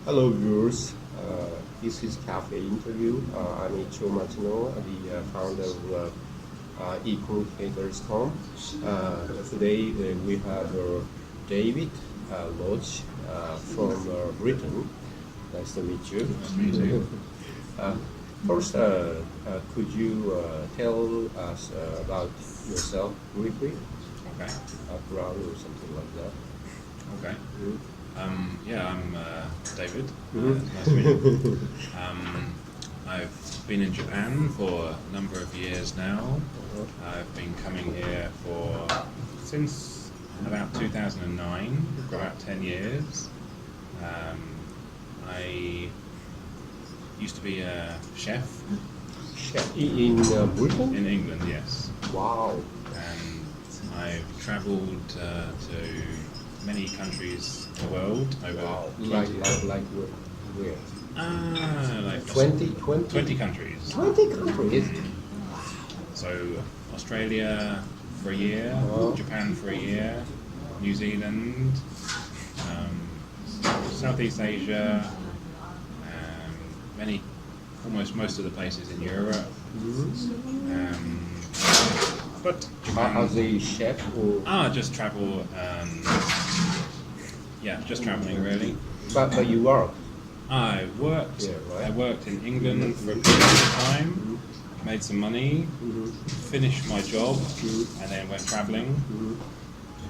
Hello viewers, this is E-Café-Interview. I'm Ichio Machino, the founder of E-Communicators.com. Today we have David Lodge from Britain. Nice to meet you. Nice to meet you. First, could you tell us about yourself briefly? Okay. Background or something like that. Okay. Mm-hmm. I'm David. Mm-hmm. Nice to meet you. I've been in Japan for a number of years now. I've been coming here since about 2009, for about 10 years. I used to be a chef. Chef in Britain? In England, yes. Wow. And I've travelled to many countries in the world. Wow. Like where? Like 20 countries. 20 countries? So Australia for a year, Japan for a year, New Zealand, Southeast Asia, almost most of the places in Europe. But Japan, As a chef or? just travel. Just traveling really. But you work? I worked. Yeah, right. I worked in England for a period of time. Made some money. Finished my job, and then went traveling.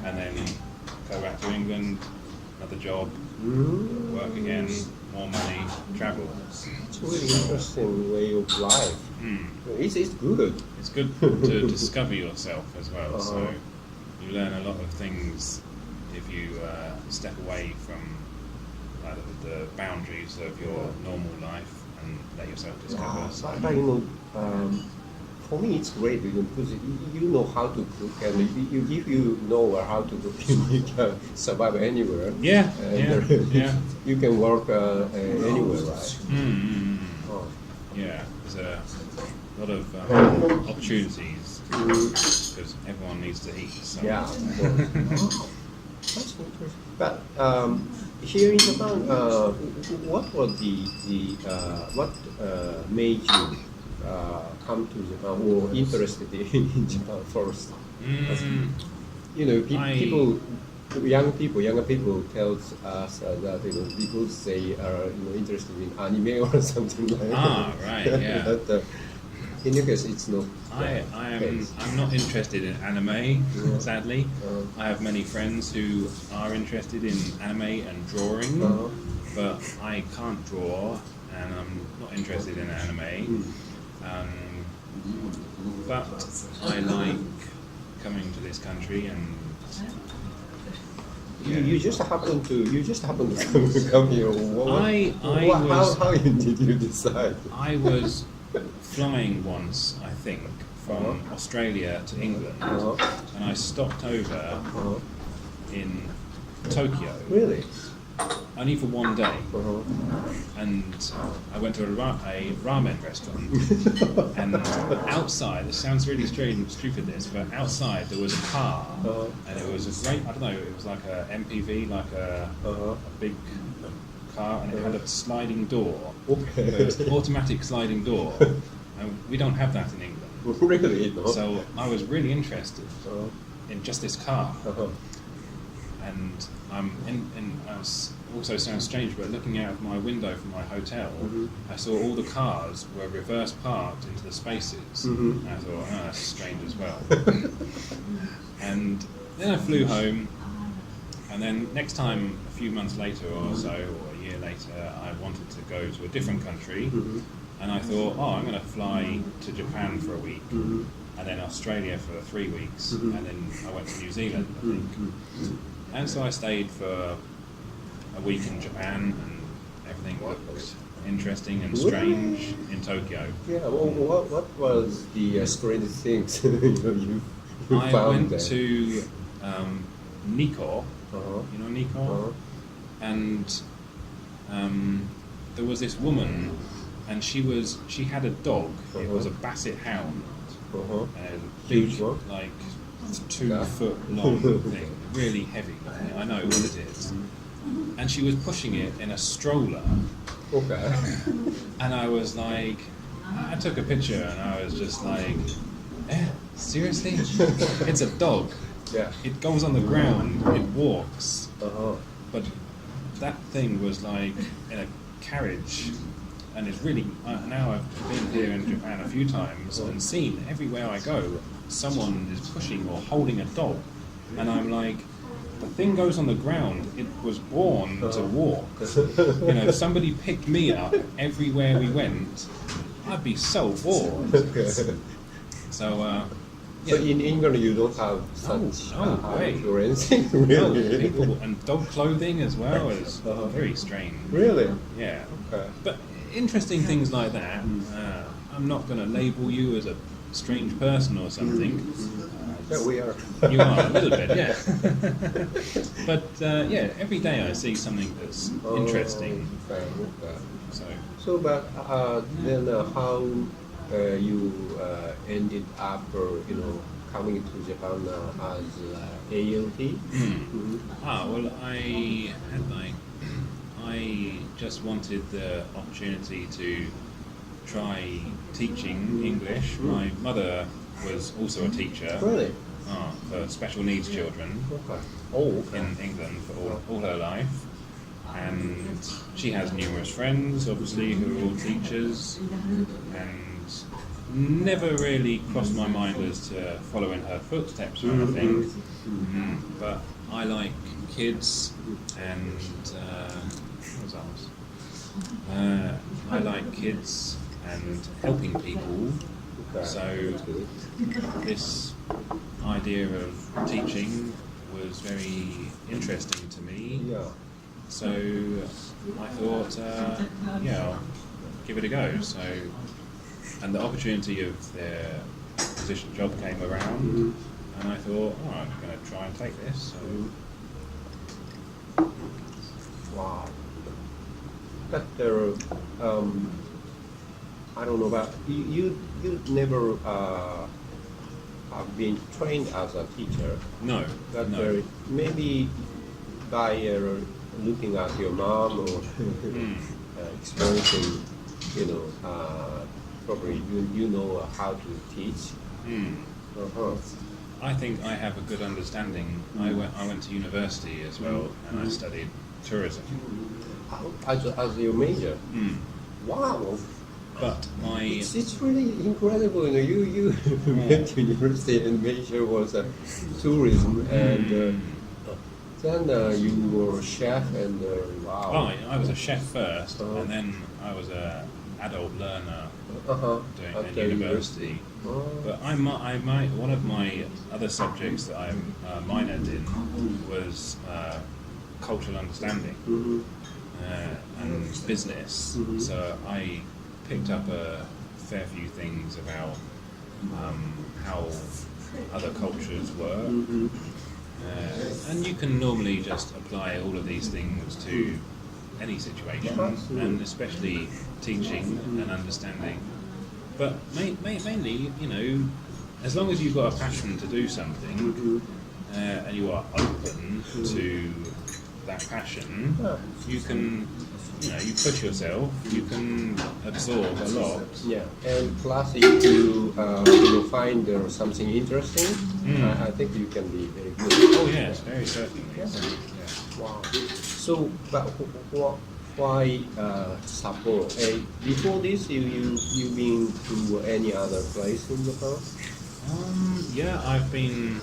And then go back to England. Another job. Work again. More money. Travel. It's a really interesting way of life. It's good. It's good to discover yourself as well. So you learn a lot of things if you step away from the boundaries of your normal life and let yourself discover. But for me it's great because you know how to cook, and if you know how to cook, you can survive anywhere. Yeah. You can work anywhere, right? Yeah, there's a lot of opportunities because everyone needs to eat. So. Yeah. That's interesting. But here in Japan, what was what made you come to Japan or interested in Japan first? Younger people tell us that because they are interested in anime or something like that. Right, yeah. But in your case, it's not. I'm not interested in anime, sadly. I have many friends who are interested in anime and drawing, but I can't draw, and I'm not interested in anime. But I like coming to this country and. You just happen to come here. How did you decide? I was flying once, I think, from Australia to England, and I stopped over in Tokyo. Really? Only for one day, and I went to a ramen restaurant, and outside, this sounds really strange, stupid this, but outside there was a car, and it was a great, I don't know, it was like a MPV, like a big car, and it had a sliding door, an automatic sliding door, and we don't have that in England. Really? No? So I was really interested in just this car. And I was also sounds strange, but looking out of my window from my hotel, I saw all the cars were reverse parked into the spaces. And I thought, that's strange as well. And then I flew home, and then next time, a few months later or so, or a year later, I wanted to go to a different country, and I thought, I'm going to fly to Japan for a week. And then Australia for 3 weeks, and then I went to New Zealand, I think. And so I stayed for a week in Japan, and everything looked interesting and strange in Tokyo. Yeah, well, what was the strange things you I found went there? to Nikko, you know Nikko? And there was this woman and she had a dog. It was a basset hound, and big, Huge one? like 2 foot long thing, really heavy. I know what it is. And she was pushing it in a stroller. Okay. And I was like, I took a picture and I was just like, seriously? It's a dog. Yeah. It goes on the ground, it walks. But that thing was like in a carriage. And it's really, now I've been here in Japan a few times and seen everywhere I go, someone is pushing or holding a dog. And I'm like, the thing goes on the ground, it was born to walk. You know, if somebody picked me up everywhere we went, I'd be so bored. So, So in England you don't have such great. influence, really? People, and dog clothing as well is very strange. Really? Yeah. Okay. But interesting things like that. I'm not going to label you as a strange person or something. Yeah, we are. You are a little bit, yeah. But yeah, every day I see something that's interesting. Okay. So, but then how you ended up, coming to Japan as ALT? Well, I just wanted the opportunity to try teaching English. My mother was also a teacher. Really? For special needs children in England for all her life. And she has numerous friends, obviously, who are all teachers. And never really crossed my mind as to follow in her footsteps or anything. But I like kids and what else? I like kids and helping people. So this idea of teaching was very interesting to me. Yeah. So I thought, I'll give it a go. So, and the opportunity of their position job came around, and I thought, I'm going to try and take this. So. Wow. But I don't know, but you never have been trained as a teacher. No. But no. maybe by looking at your mom or experiencing, probably you know how to teach. I think I have a good understanding. I went to university as well, and I studied tourism. As your major? Wow. But it's really incredible. You went to university and major was tourism, and then you were a chef, and wow. I was a chef first, and then I was an adult learner at university. But one of my other subjects that I minored in was cultural understanding and business. So I picked up a fair few things about how other cultures work. And you can normally just apply all of these things to any situation, and especially teaching and understanding. But mainly, as long as you've got a passion to do something, and you are open to that passion, you can, you push yourself, you can absorb a lot. Yeah, and plus if you find something interesting, I think you can be very good. Oh yes, very certainly. Yeah. Wow. So, but why Sapporo? Before this, you been to any other place in Japan? Yeah, I've been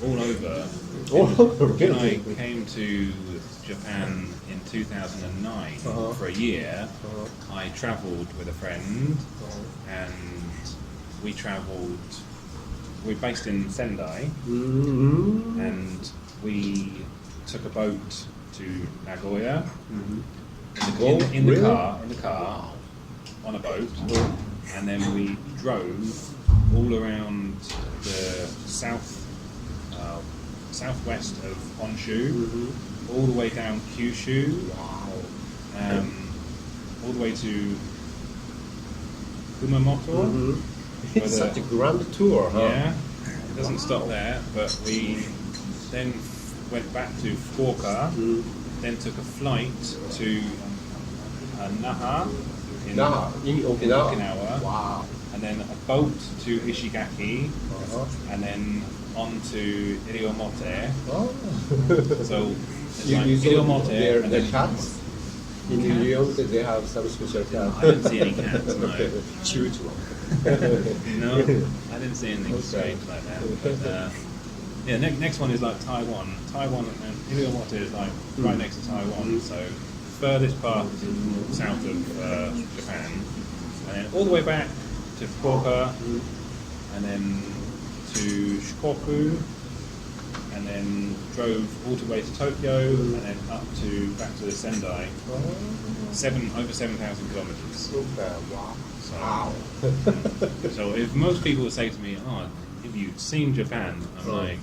all over. When I came to Japan in 2009 for a year, I travelled with a friend, and we're based in Sendai, and we took a boat to Nagoya in the car on a boat, and then we drove all around the southwest of Honshu, all the way down Kyushu, all the way to Kumamoto. It's such a grand tour, huh? Yeah, it doesn't stop there, but we then went back to Fukuoka, then took a flight to Naha in Okinawa. Wow. And then a boat to Ishigaki, and then on to Iriomote. Oh. So you saw Iriomote and the then cats? In Iriomote they have some special cats. I didn't see any cats, no. Huge one. No, I didn't see anything strange like that. But, yeah, next one is like Taiwan. Taiwan and Iriomote is like right next to Taiwan, so furthest part south of Japan, and then all the way back to Fukuoka, and then to Shikoku, and then drove all the way to Tokyo, and then up to back to Sendai. Over 7,000 kilometers. Wow. Wow. So if most people would say to me, "Oh, have you seen Japan?" I'm like,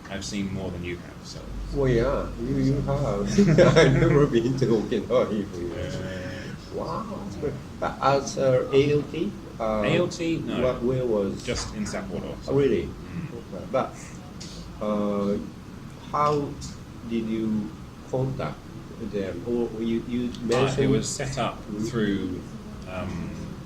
"I've seen more than you have." So. Well, yeah, you have. I've never been to Okinawa even. Wow. But as ALT? ALT? No. Where was? Just in Sapporo. Oh, really? Okay. But how did you contact them? Or you mentioned it was set up through.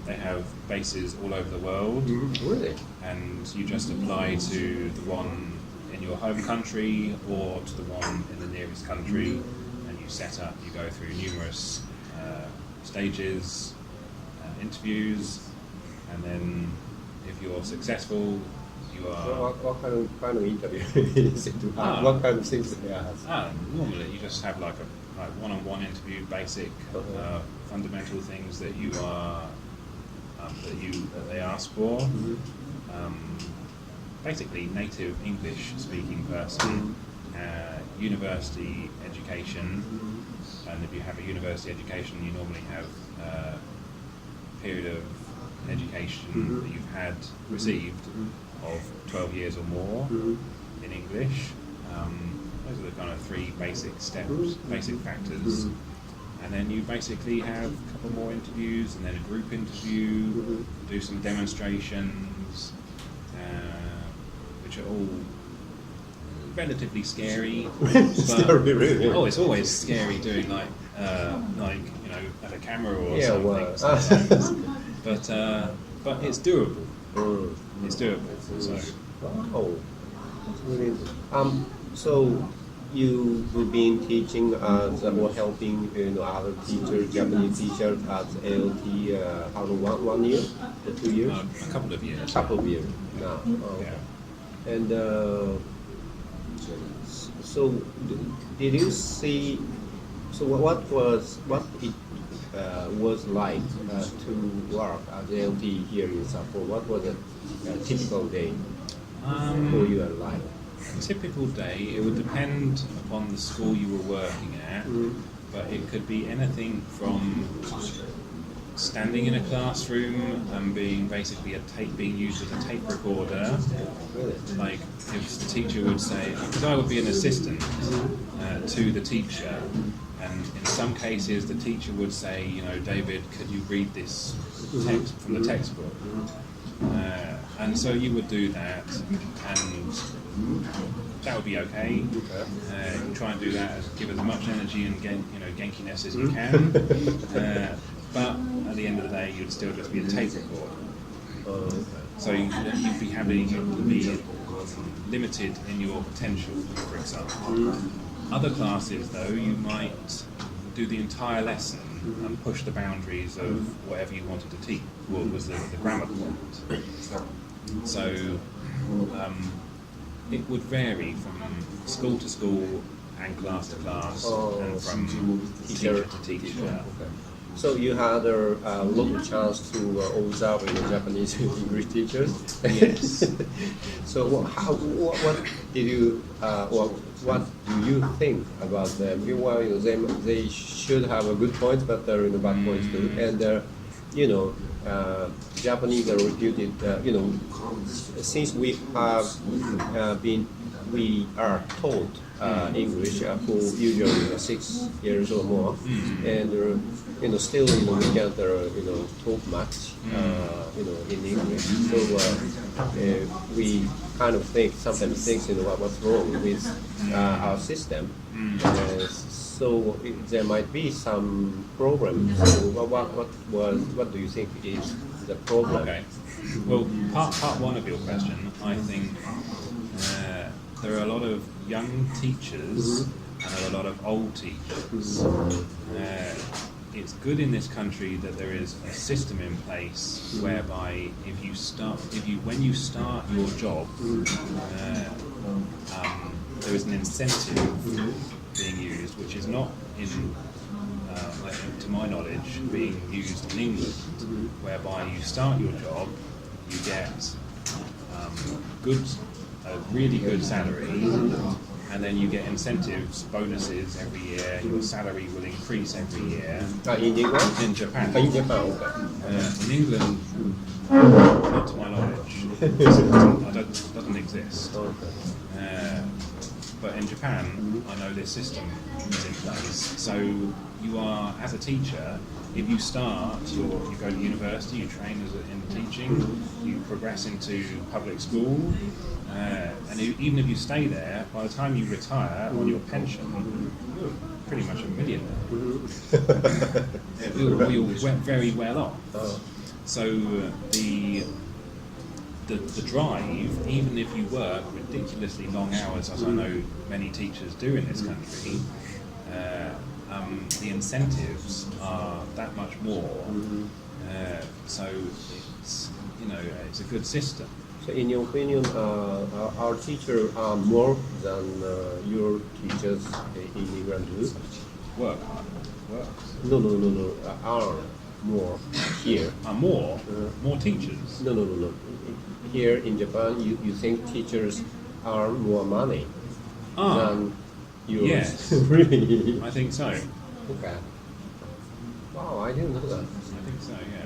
They have bases all over the world. Really? And you just apply to the one in your home country or to the one in the nearest country, and you set up. You go through numerous stages, interviews, and then if you're successful, you are. What kind of interview is it? What kind of things they ask? Normally, you just have like one-on-one interview, basic, fundamental things that you are that they ask for. Basically, native English-speaking person, university education, and if you have a university education, you normally have a period of education that you've had received of 12 years or more in English. Those are the kind of three basic steps, basic factors. And then you basically have a couple more interviews, and then a group interview, do some demonstrations, which are all relatively scary. Scary, really? Oh, it's always scary doing like at a camera or something. Well. Sometimes. But it's doable. It's doable. So. Wow. That's really interesting. So you've been teaching or helping other teachers, Japanese teachers at ALT how long? 1 year or 2 years? A couple of years. Couple of years now. Yeah. And so did you see? So what it was like to work at ALT here in Sapporo? What was a typical day for you and life? A typical day, it would depend upon the school you were working at, but it could be anything from standing in a classroom and being basically being used as a tape recorder. Really? Like if the teacher would say, because I would be an assistant to the teacher, and in some cases the teacher would say, David, could you read this text from the textbook? And so you would do that, and that would be okay. You try and do that, give as much energy and genkiness as you can. But at the end of the day, you'd still just be a tape recorder. So you'd be limited in your potential, for example. Other classes, though, you might do the entire lesson and push the boundaries of whatever you wanted to teach. What was the grammar point? So it would vary from school to school and class to class, and from teacher to teacher. So you had a lot of chance to observe Japanese English teachers. Yes. So what did you what do you think about them? Well, they should have a good points, but there are bad points too. And Japanese are reputed. Since we have been we are taught English for usually 6 years or more, and still we can't talk much in English. So we kind of sometimes think what's wrong with our system. So there might be some problem. So what do you think is the problem? Okay. Well, part one of your question, I think there are a lot of young teachers and a lot of old teachers. It's good in this country that there is a system in place whereby when you start your job, there is an incentive being used, which is not to my knowledge, being used in England, whereby you start your job, you get a really good salary, and then you get incentives, bonuses every year. Your salary will increase every year. In England? In Japan. In Japan, okay. In England, not to my knowledge, it doesn't exist. But in Japan, I know this system is in place. So you are, as a teacher, if you start, you go to university, you train in teaching, you progress into public school, and even if you stay there, by the time you retire on your pension, you're pretty much a millionaire. You're very well off. So the drive, even if you work ridiculously long hours, as I know many teachers do in this country, the incentives are that much more. So it's a good system. So in your opinion, our teachers are more than your teachers in England do? Work harder. No. Are more here. Are more? More teachers? No. Here in Japan, you think teachers earn more money than yours? Yes. Really? I think so. Okay. Wow, I didn't know that. I think so, yeah.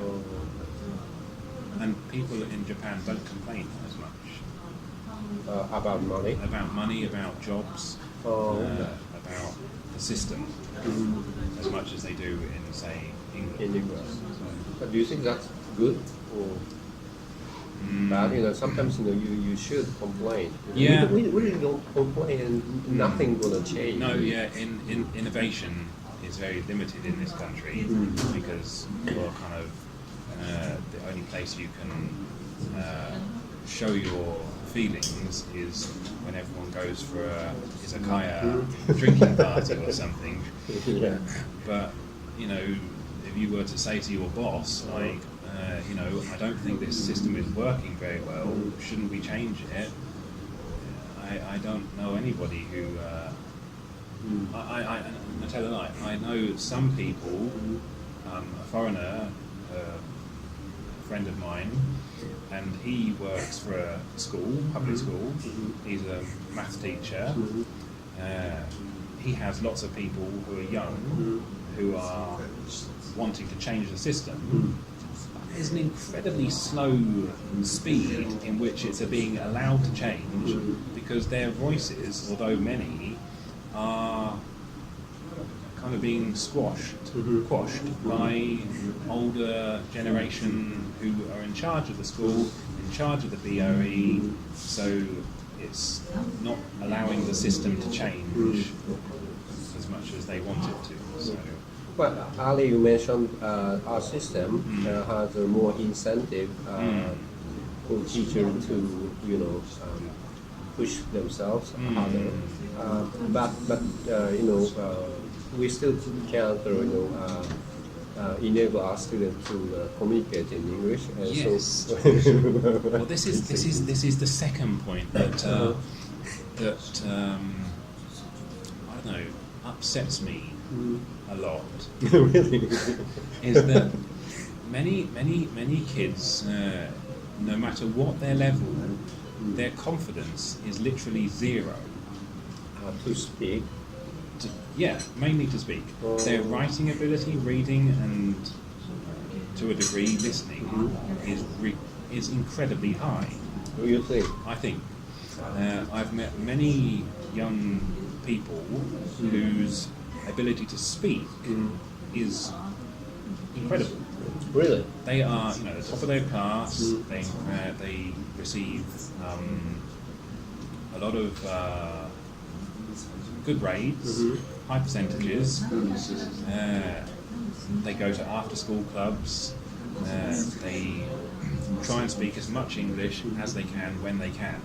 And people in Japan don't complain as much. About money? About money, about jobs, about the system, as much as they do in, say, England. In England. But do you think that's good or bad? Sometimes you should complain. Yeah. We really don't complain, and nothing gonna change. No, yeah. In innovation is very limited in this country because you're kind of the only place you can show your feelings is when everyone goes for a izakaya drinking party or something. Yeah. But if you were to say to your boss, like, I don't think this system is working very well, shouldn't we change it? I don't know anybody who. I tell a lie. I know some people, a foreigner, a friend of mine, and he works for a school, public school. He's a math teacher. He has lots of people who are young, who are wanting to change the system. There's an incredibly slow speed in which it's being allowed to change because their voices, although many, are kind of being quashed by older generation who are in charge of the school, in charge of the BOE, so it's not allowing the system to change as much as they want it to. So. Well, Ali, you mentioned our system has a more incentive for teachers to, push themselves harder. But we still can't, enable our students to communicate in English. Yes. So Well, this is the second point that I don't know, upsets me a lot. Really? Is that many kids, no matter what their level, their confidence is literally zero. To speak. Mainly to speak. Their writing ability, reading, and to a degree listening is incredibly high. What do you think? I think. I've met many young people whose ability to speak is incredible. Really? They are, the top of their class. They receive a lot of good grades, high percentages. They go to after-school clubs. They try and speak as much English as they can when they can.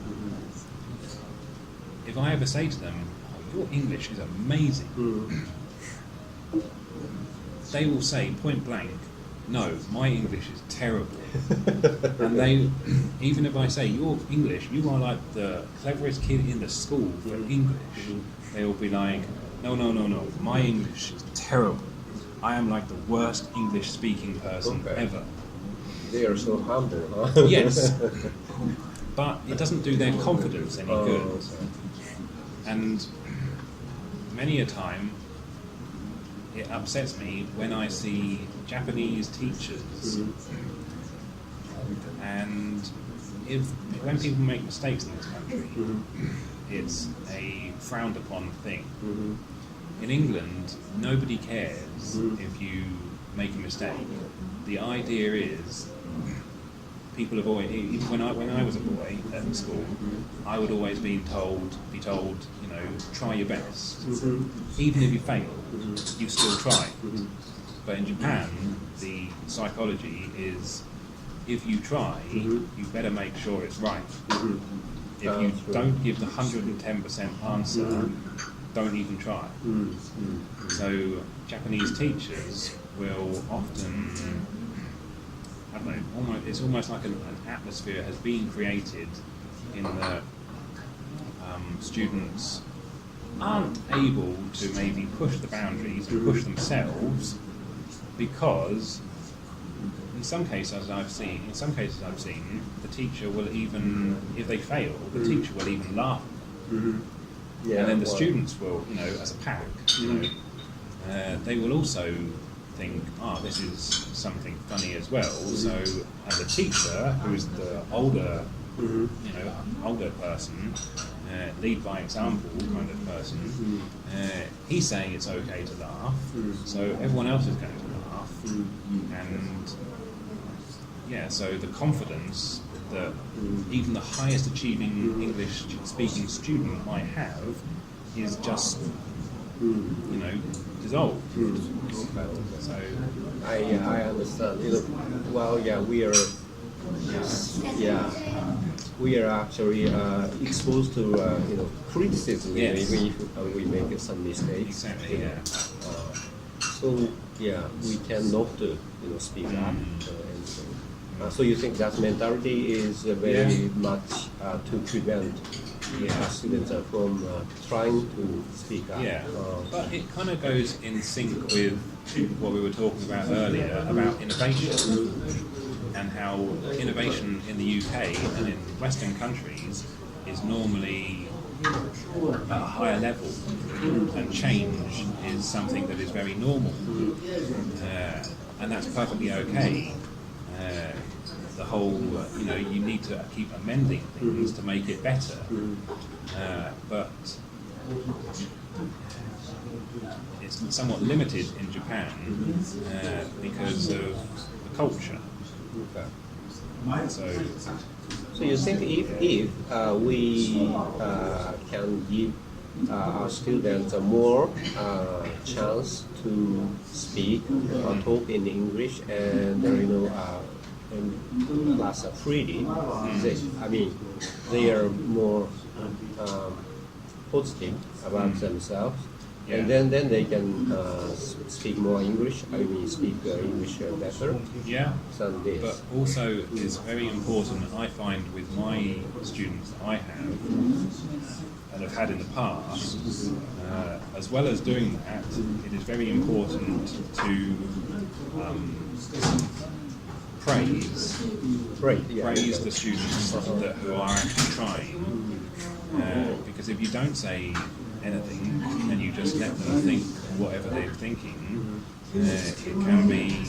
If I ever say to them, "Oh, your English is amazing," they will say point blank, "No, my English is terrible." And they, even if I say, "Your English, you are like the cleverest kid in the school for English," they will be like, "No, my English is terrible. I am like the worst English speaking person ever." They are so humble, huh? Yes, but it doesn't do their confidence any good. And many a time, it upsets me when I see Japanese teachers, and when people make mistakes in this country, it's a frowned upon thing. In England, nobody cares if you make a mistake. The idea is, people have always, even when I was a boy at school, I would always be told, try your best. Even if you fail, you still try. But in Japan, the psychology is, if you try, you better make sure it's right. If you don't give the 110% answer, don't even try. So Japanese teachers will often, I don't know, it's almost like an atmosphere has been created in that students aren't able to maybe push the boundaries and push themselves, because in some cases I've seen the teacher will even, if they fail, the teacher will even laugh at them. And then the students will, as a pack, they will also think, this is something funny as well. So, and the teacher, who's the older, older person, lead by example kind of person, he's saying it's okay to laugh, so everyone else is going to laugh, and so the confidence that even the highest achieving English speaking student might have is just, dissolved. So I understand. We are actually exposed to criticism even if we make some mistakes. Exactly. Yeah. So we tend not to speak up. So you think that mentality is very much to prevent students from trying to speak up. But it kind of goes in sync with what we were talking about earlier about innovation, and how innovation in the UK and in Western countries is normally at a higher level, and change is something that is very normal, and that's perfectly okay. The whole, you need to keep amending things to make it better, but it's somewhat limited in Japan because of the culture. So you think if we can give our students a more chance to speak or talk in English and class freely, they are more positive about themselves, and then they can speak more English. Speak English better. Than this. But also it's very important, I find, with my students that I have and have had in the past, as well as doing that, it is very important to praise the students who are actually trying, because if you don't say anything and you just let them think whatever they're thinking, it can be,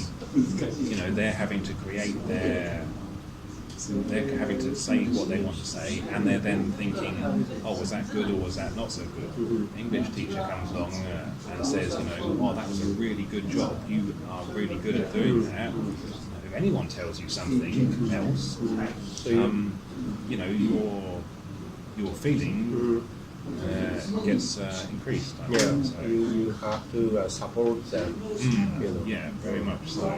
they're having to create their they're having to say what they want to say, and they're then thinking, oh, was that good or was that not so good? English teacher comes along and says, oh, that was a really good job. You are really good at doing that. If anyone tells you something else, your feeling gets increased. So you have to support them. Yeah, very much so.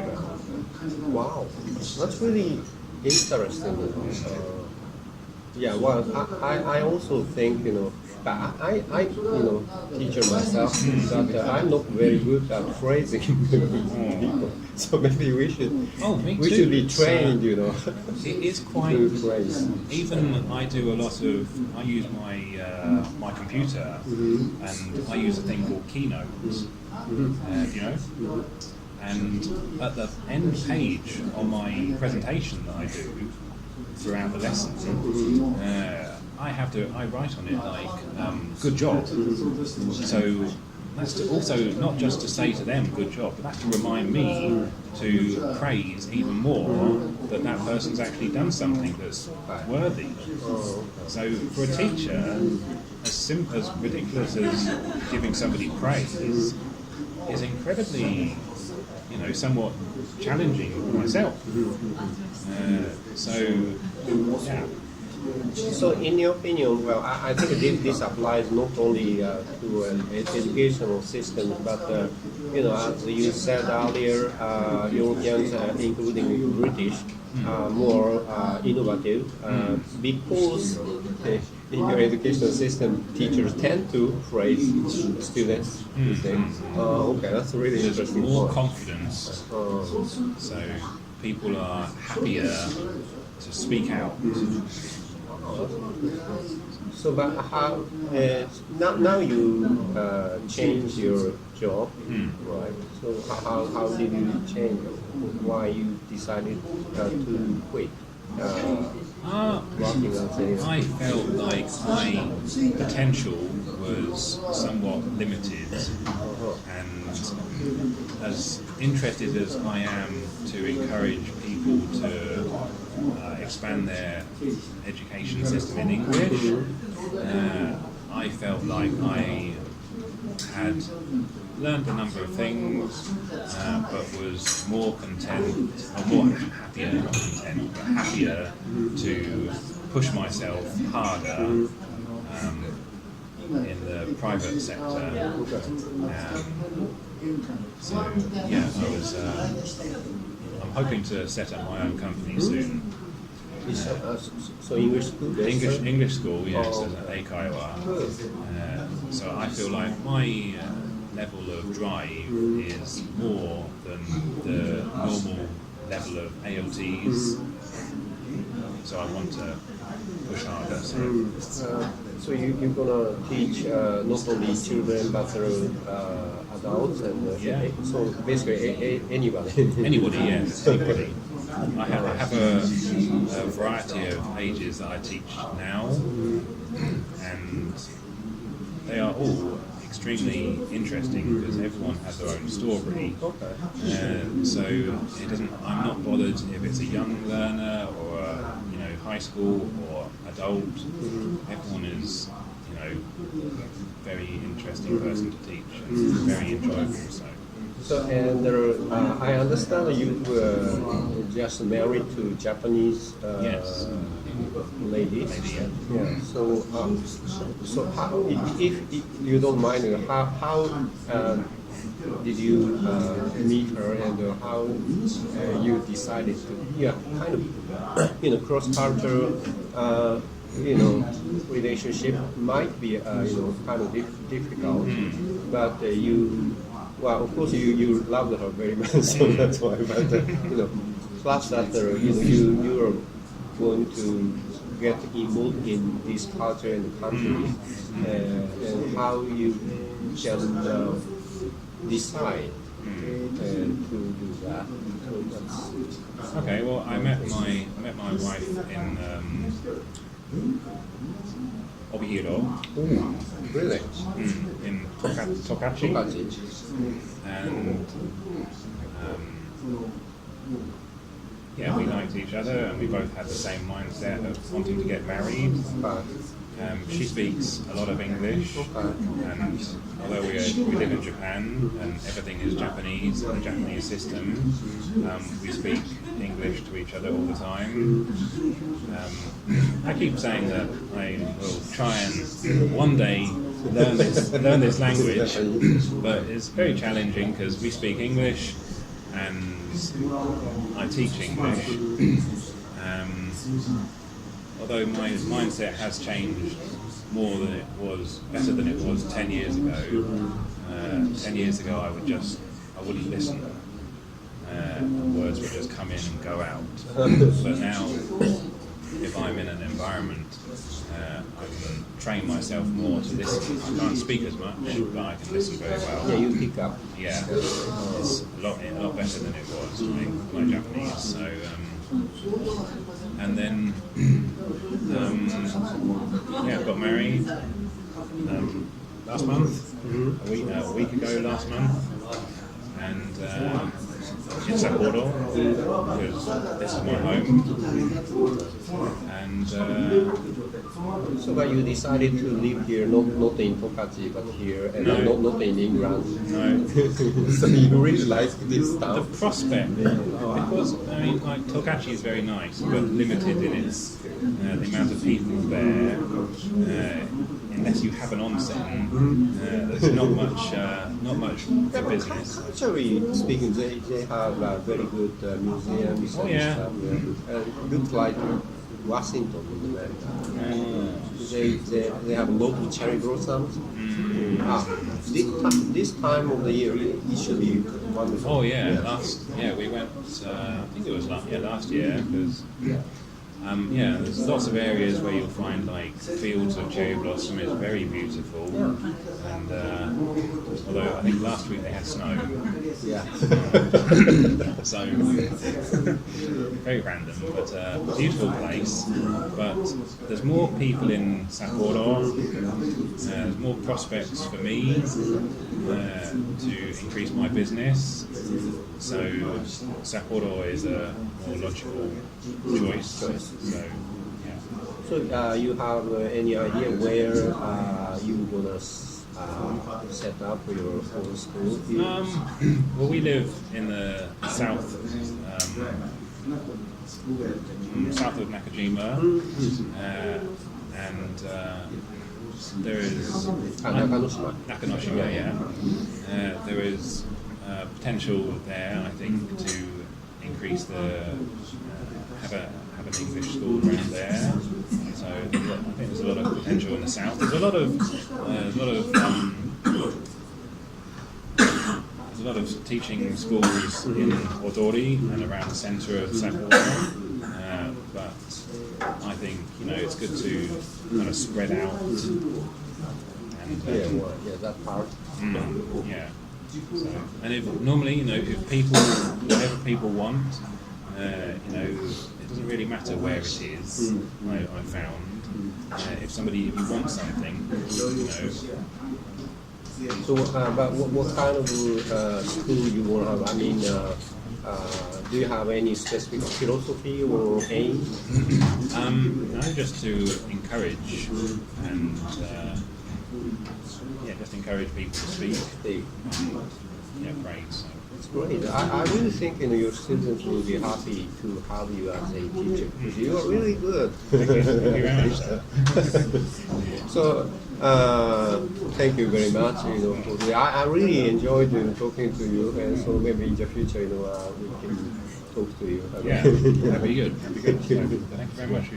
Wow, that's really interesting. Well, I also think but I teacher myself that I'm not very good at phrasing people. So maybe we should be trained, It is quite. to phrase. Even I use my computer, and I use a thing called Keynote. And at the end page on my presentation that I do throughout the lesson, I write on it like, good job. So that's also not just to say to them, good job, but that's to remind me to praise even more that person's actually done something that's worthy. So for a teacher, as ridiculous as giving somebody praise is incredibly, somewhat challenging for myself. So in your opinion, well, I think this applies not only to an educational system, but as you said earlier, Europeans, including British, are more innovative because in your educational system, teachers tend to praise students. Okay, that's really interesting. There's more confidence, so people are happier to speak out. So, but how now you change your job, right? So how did you change? Why you decided to quit? Working as I felt like my potential was somewhat limited, and as interested as I am to encourage people to expand their education system in English, I felt like I had learned a number of things, but was more content, or more happier, not content, but happier to push myself harder in the private sector. I'm hoping to set up my own company soon. So English school? English school, yes, at Eikaiwa. So I feel like my level of drive is more than the normal level of ALTs. So I want to push harder. So you're gonna teach not only children but adults and so basically anybody. Anybody, yes, anybody. I have a variety of ages that I teach now, and they are all extremely interesting because everyone has their own story. So I'm not bothered if it's a young learner or a high school or adult. Everyone is very interesting person to teach and very enjoyable. So and I understand you were just married to Japanese lady. Yeah. So how, if you don't mind, how did you meet her, and how you decided to kind of cross cultural relationship might be kind of difficult, but well, of course you loved her very much, so that's why. But plus that you are going to get involved in this culture and country, and how you can decide to do that. So that's okay. Well, I met my wife in Obihiro. Oh, really? In Tokachi. And yeah, we liked each other, and we both had the same mindset of wanting to get married. She speaks a lot of English, and although we live in Japan and everything is Japanese and the Japanese system, we speak English to each other all the time. I keep saying that I will try and one day learn this language, but it's very challenging because we speak English and I teach English. Although my mindset has changed more than it was, better than it was 10 years ago. 10 years ago I wouldn't listen. Words would just come in and go out. But now, if I'm in an environment, I can train myself more to listen. I can't speak as much, but I can listen very well. Yeah, you pick up. Yeah, it's a lot better than it was my Japanese. So, and then I got married last month, a week ago last month, and in Sapporo, because this is my home. And so, but you decided to live here, not in Tokachi, but here, and no. not in England. No. So you really like this The town? prospect, because I mean, like Tokachi is very nice, but limited in its the amount of people there. Unless you have an onsen, there's not much business. Culturally speaking, they have very good museums and stuff. Looks like Washington in America. They have a lot of cherry blossoms. This time of the year, it should be wonderful. Oh yeah, we went. I think it was last year because. There's lots of areas where you'll find like fields of cherry blossom. It's very beautiful, and although I think last week they had snow, so very random, but beautiful place. But there's more people in Sapporo. There's more prospects for me to increase my business. So Sapporo is a more logical choice. So you have any idea where you gonna set up your own school? Well, we live in the south of Nakajima, and there is Nakanoshima. There is potential there, I think, to increase have an English school around there. So I think there's a lot of potential in the south. There's a lot of teaching schools in Odori and around the centre of Sapporo. But I think it's good to kind of spread out. And that part. So, and if people, whatever people want, it doesn't really matter where it is. I found if you want something, So, but what kind of school you want to have? I mean, do you have any specific philosophy or aim? No, just to encourage and just encourage people to speak. Great. So. It's great. I really think your students will be happy to have you as a teacher because you are really good. Thank you very much. So, thank you very much. I really enjoyed talking to you, and so maybe in the future, we can talk to you. Yeah, that'd be good. So, thank you very much.